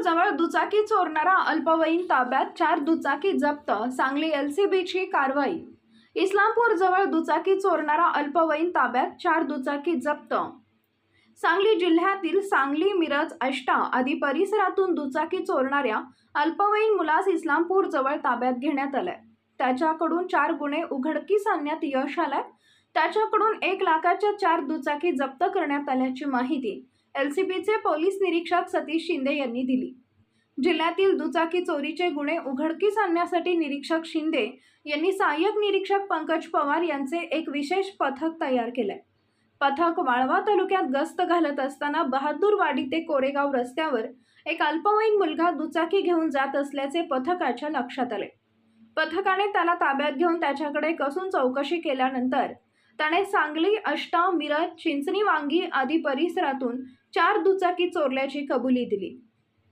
जवळ दुचाकी चोरणारा अल्पवयीन ताब्यात, 4 दुचाकी जप्त. सांगली एलसीबीची कारवाई. इस्लामपूर जवळ दुचाकी चोरणारा अल्पवयीन ताब्यात, 4 दुचाकी जप्त. सांगली जिल्ह्यातील सांगली, मिरज, आष्टा आदी परिसरातून दुचाकी चोरणाऱ्या अल्पवयीन मुलास इस्लामपूर जवळ ताब्यात घेण्यात आलंय. त्याच्याकडून 4 गुन्हे उघडकीस आणण्यात यश आलंय. त्याच्याकडून 1 लाखाच्या 4 दुचाकी जप्त करण्यात आल्याची माहिती एलसीबीचे पोलीस निरीक्षक सतीश शिंदे यांनी दिली. जिल्ह्यातील दुचाकी चोरीचे गुन्हे उघडकीस आणण्यासाठी निरीक्षक शिंदे यांनी सहाय्यक निरीक्षक पंकज पवार यांचे एक विशेष पथक तयार केलंय. पथक वाळवा तालुक्यात गस्त घालत असताना बहादूरवाडी ते कोरेगाव रस्त्यावर एक अल्पवयीन मुलगा दुचाकी घेऊन जात असल्याचे पथकाच्या लक्षात आले. पथकाने त्याला ताब्यात घेऊन त्याच्याकडे कसून चौकशी केल्यानंतर त्याने सांगली, आष्टा, मिरज, चिंचणी, वांगी आदी परिसरातून 4 दुचाकी चोरल्याची कबुली दिली.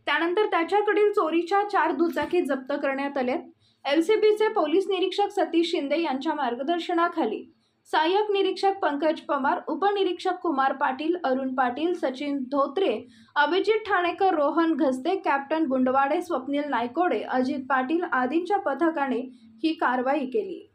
त्यानंतर त्याच्याकडील चोरीच्या 4 दुचाकी जप्त करण्यात आल्या. एलसीबीचे पोलीस निरीक्षक सतीश शिंदे यांच्या मार्गदर्शनाखाली सहाय्यक निरीक्षक पंकज पवार, उपनिरीक्षक कुमार पाटील, अरुण पाटील, सचिन धोत्रे, अभिजित ठाणेकर, रोहन घस्ते, कॅप्टन गुंडवाडे, स्वप्नील नायकोडे, अजित पाटील आदींच्या पथकाने ही कारवाई केली.